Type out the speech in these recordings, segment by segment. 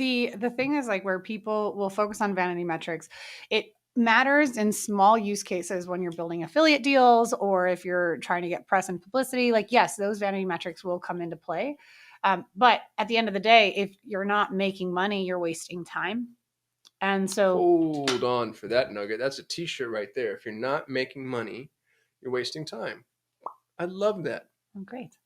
the thing is like where people will focus on vanity metrics. It matters in small use cases when you're building affiliate deals or if you're trying to get press and publicity. Like, yes, those vanity metrics will come into play. But at the end of the day, if you're not making money, you're wasting time. And so, Hold on for that nugget. That's a t-shirt right there. If you're not making money, you're wasting time. I love that. oh, great.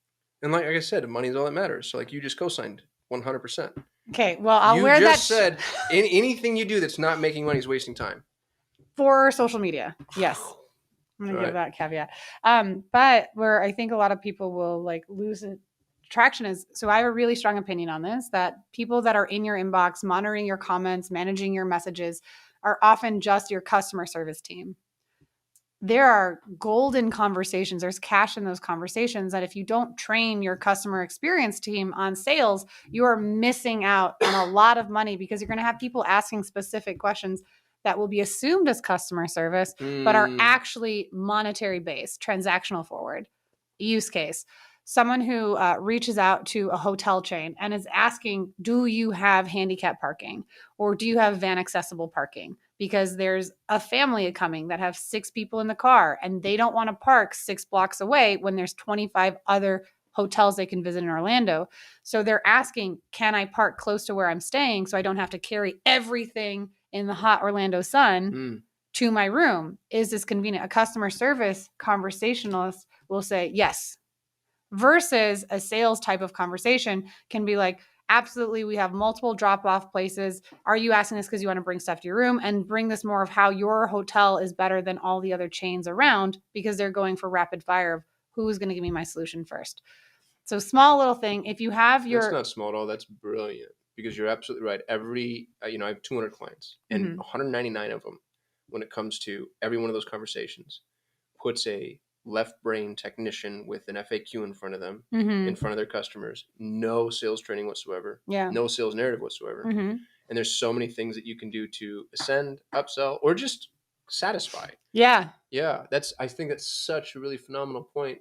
And like I said, money is all that matters. So like you just co-signed 100%. Okay, well, I'll You wear that just said anything you do that's not making money is wasting time. for social media. Yes. I'm going to give that caveat. But where I think a lot of people will like lose traction is, so I have a really strong opinion on this, that people that are in your inbox, monitoring your comments, managing your messages are often just your customer service team. There are golden conversations. There's cash in those conversations that if you don't train your customer experience team on sales, you are missing out on a lot of money because you're going to have people asking specific questions that will be assumed as customer service, but are actually monetary based, transactional forward. Use case. Someone who reaches out to a hotel chain and is asking, do you have handicap parking or do you have van accessible parking? Because there's a family coming that have 6 people in the car and they don't want to park 6 blocks away when there's 25 other hotels they can visit in Orlando. So they're asking, can I park close to where I'm staying so I don't have to carry everything in the hot Orlando sun to my room? Is this convenient? A customer service conversationalist will say yes. Versus a sales type of conversation can be like, absolutely, we have multiple drop-off places. Are you asking this because you want to bring stuff to your room? And bring this more of how your hotel is better than all the other chains around because they're going for rapid fire of who's going to give me my solution first. So small little thing. If you have your... That's not small at all. That's brilliant because you're absolutely right. Every, I have 200 clients and 199 of them, when it comes to every one of those conversations, puts a left brain technician with an FAQ in front of them, in front of their customers, no sales training whatsoever, no sales narrative whatsoever. And there's so many things that you can do to ascend, upsell, or just satisfy. Yeah. I think that's such a really phenomenal point.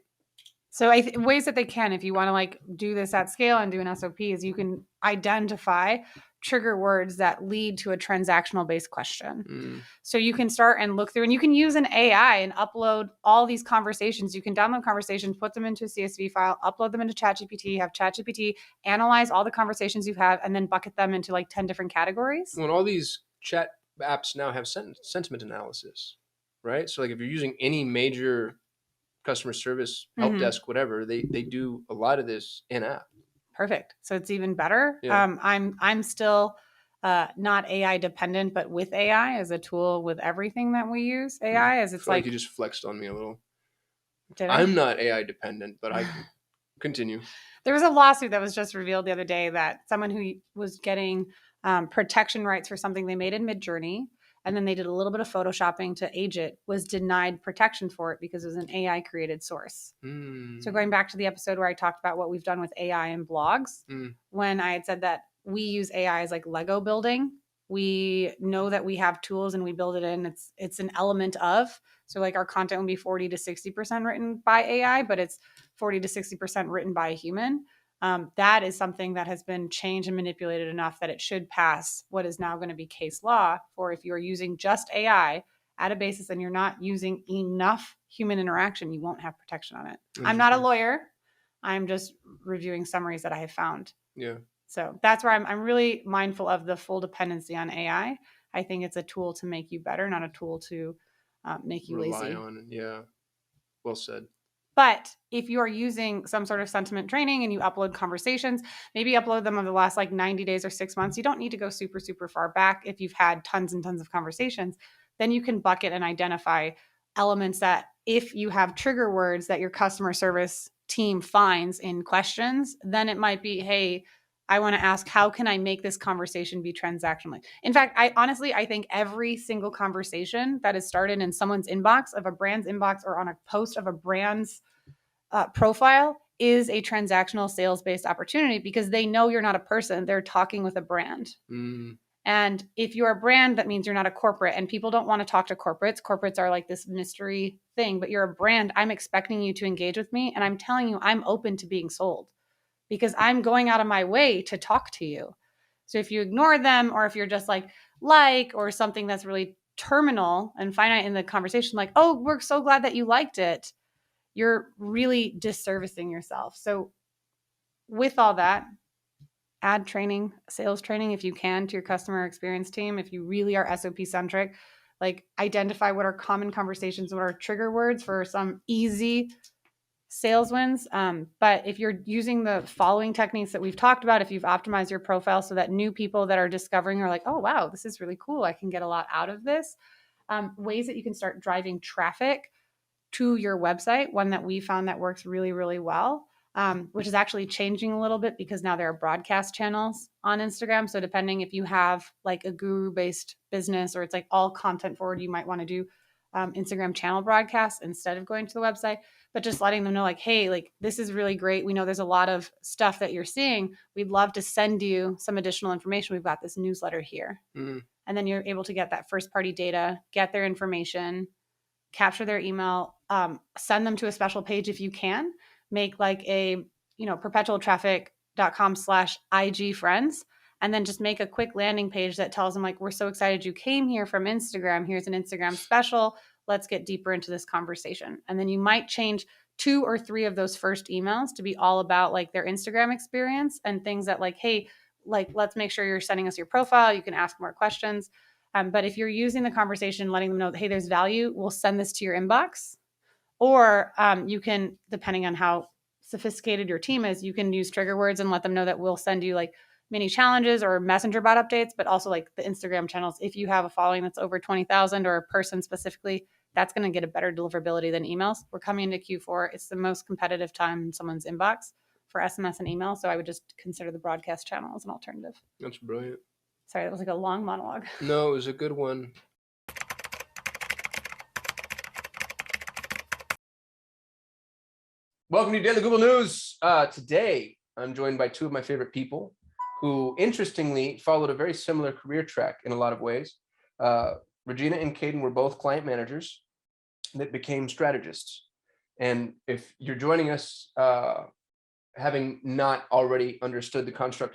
So ways that they can, if you want to like do this at scale and do an SOP, is you can identify trigger words that lead to a transactional based question. So you can start and look through, and you can use an AI and upload all these conversations. You can download conversations, put them into a CSV file, upload them into ChatGPT, have ChatGPT analyze all the conversations you've had, and then bucket them into like 10 different categories. Well, all these chat apps now have sentiment analysis, right? So like if you're using any major customer service, help desk, whatever, they do a lot of this in app. Perfect. So it's even better. Yeah. I'm still not AI dependent, but with AI as a tool with everything that we use AI as it's like you just flexed on me a little. I'm not AI dependent, but I can continue. There was a lawsuit that was just revealed the other day that someone who was getting protection rights for something they made in Midjourney, and then they did a little bit of photoshopping to age it, was denied protection for it because it was an AI created source. So going back to the episode where I talked about what we've done with AI and blogs, when I had said that we use AI as like Lego building, we know that we have tools and we build it in. It's an element of, so like our content will be 40 to 60% written by AI, but it's 40 to 60% written by a human. That is something that has been changed and manipulated enough that it should pass what is now going to be case law for if you're using just AI at a basis and you're not using enough human interaction, you won't have protection on it. I'm not a lawyer. I'm just reviewing summaries that I have found. Yeah. So that's where I'm really mindful of the full dependency on AI. I think it's a tool to make you better, not a tool to make you rely lazy. On. Yeah. Well said. But if you are using some sort of sentiment training and you upload conversations, maybe upload them over the last like 90 days or 6 months. You don't need to go super, super far back. If you've had tons and tons of conversations, then you can bucket and identify elements that if you have trigger words that your customer service team finds in questions, then it might be, hey, I want to ask, how can I make this conversation be transactional? In fact, I think every single conversation that is started in someone's inbox, of a brand's inbox, or on a post of a brand's profile is a transactional sales-based opportunity because they know you're not a person. They're talking with a brand. And if you're a brand, that means you're not a corporate, and people don't want to talk to corporates. Corporates are like this mystery thing, but you're a brand. I'm expecting you to engage with me, and I'm telling you I'm open to being sold, because I'm going out of my way to talk to you. So if you ignore them, or if you're just like, or something that's really terminal and finite in the conversation, like, oh, we're so glad that you liked it, you're really disservicing yourself. So with all that, add training, sales training, if you can, to your customer experience team. If you really are SOP centric, like identify what are common conversations, what are trigger words for some easy sales wins. But if you're using the following techniques that we've talked about, if you've optimized your profile so that new people that are discovering are like, oh, wow, this is really cool, I can get a lot out of this. Ways that you can start driving traffic to your website. One that we found that works really, really well, which is actually changing a little bit because now there are broadcast channels on Instagram. So depending if you have like a guru-based business or it's like all content forward, you might want to do Instagram channel broadcasts instead of going to the website, but just letting them know like, hey, like this is really great. We know there's a lot of stuff that you're seeing. We'd love to send you some additional information. We've got this newsletter here. Mm-hmm. And then you're able to get that first party data, get their information, capture their email, send them to a special page if you can, make like a, perpetualtraffic.com/IG friends, and then just make a quick landing page that tells them like, we're so excited you came here from Instagram. Here's an Instagram special. Let's get deeper into this conversation. And then you might change 2 or 3 of those first emails to be all about like their Instagram experience and things that like, hey, like, let's make sure you're sending us your profile. You can ask more questions. But if you're using the conversation, letting them know that, hey, there's value, we'll send this to your inbox. Or you can, depending on how sophisticated your team is, you can use trigger words and let them know that we'll send you like mini challenges or messenger bot updates, but also like the Instagram channels. If you have a following that's over 20,000 or a person specifically, that's going to get a better deliverability than emails. We're coming into Q4. It's the most competitive time in someone's inbox for SMS and email. So I would just consider the broadcast channel as an alternative. That's brilliant. Sorry, that was like a long monologue. No, it was a good one. Welcome to Daily Google News. Today, I'm joined by 2 of my favorite people who, interestingly, followed a very similar career track in a lot of ways. Regina and Caden were both client managers that became strategists. And if you're joining us, having not already understood the construct of